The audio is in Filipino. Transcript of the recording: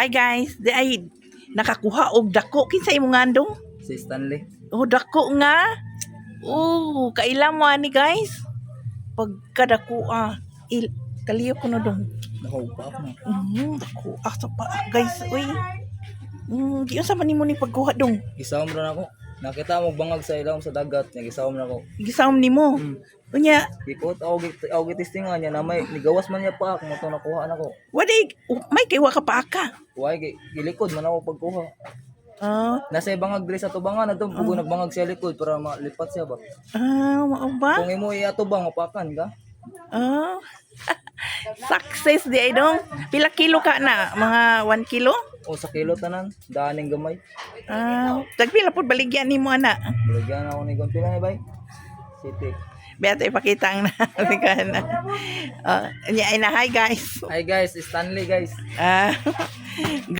Hi guys, di ay nakakuha og dako kinsa imong ngandong? Si Stanley. Oh, dako nga. Oh, kaila mo ani guys. Pagkadako kaliyo ko na dong. Nakaupak na. Dako sa pa guys. Uy. Di sa man nimo ni pagkuha dong. Gisawom ron ako. Nakita mo bangag sa ilawom sa dagat, nga gisawom na ako. Gisawom nimo. Unya, Ikot ako gitistingan niya na may nigawas man niya pa ako mo to nakuha na ko. wadi may kaywa ka pa ka. Kuhay gilikod man ako pagkuha. Nasa bangag diri sa tubangan adto pugo nagbangag siya likod para malipat siya ba. Mao ba? Kung imo iatubang mapakan ka. Success di ay dong. Pila kilo ka na? Mga 1 kilo? O sa kilo tanan, daaning gamay. Tagpila pod baligyan nimo ana. Bilagyan ako ni Gonpila ni bay. City. Beto ipakita ang na. Ay na hi guys. Hi guys, Stanley guys. Ah